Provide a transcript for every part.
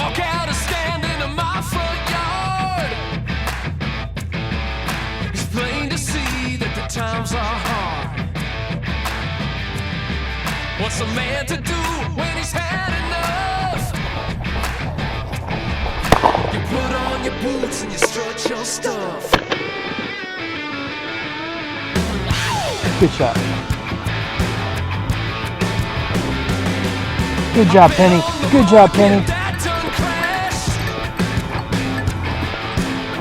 walk out and stand into my front yard. It's plain to see that the times are hard. What's a man to do when he's had enough? You put on your boots and you strut your stuff. Good shot. Good job, Penny. Good job, Penny.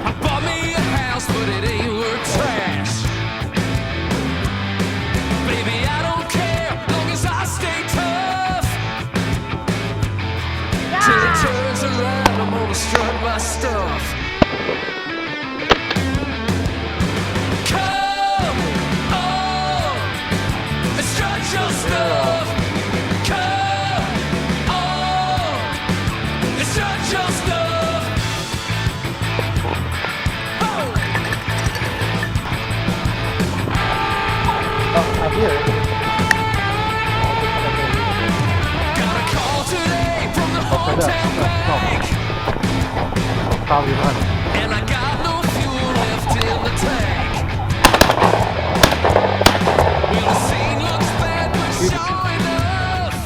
I bought me a house, but it ain't worth trash. Baby, I don't care, long as I stay tough. Till it turns around, I'm gonna strut my stuff. Come on, and strut your stuff. Come on, and strut your stuff. Oh. I hear it. Got a call today from the hometown bank, Probably running. and I got no fuel left in the tank. Well, the scene looks bad, but sure enough,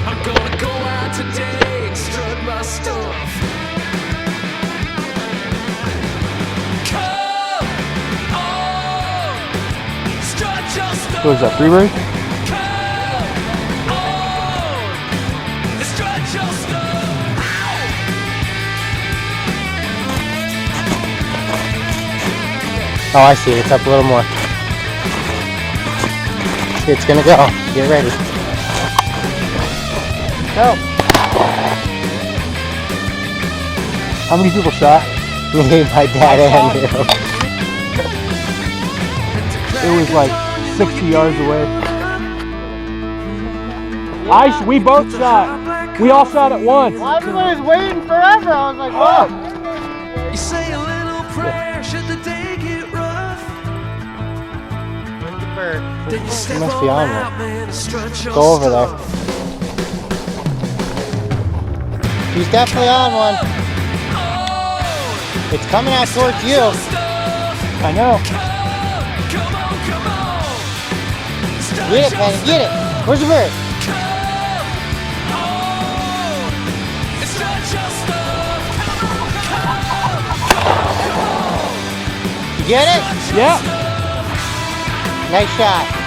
I'm gonna go out today and strut my stuff. Come on, strut your stuff. What was that, Freebird? Come on, and strut your stuff. Oh, I see it. It's up a little more. It's gonna go. Get ready. Go. How many people shot? Me, my dad, and you. It was like 60 yards away. We both shot. We all shot at once. Well, everybody was waiting forever. I was like, whoa. You say a little prayer should the day get rough. Where's the bird? Then you step must be on on out, man, and strut your Go over there. stuff. He's definitely on one. Oh, It's coming out towards you. your stuff. I know. Come on. Strut Get it, your man. Get it. Where's the bird? Come on, and strut your stuff. You get it? Strut your Yeah. stuff. Nice shot.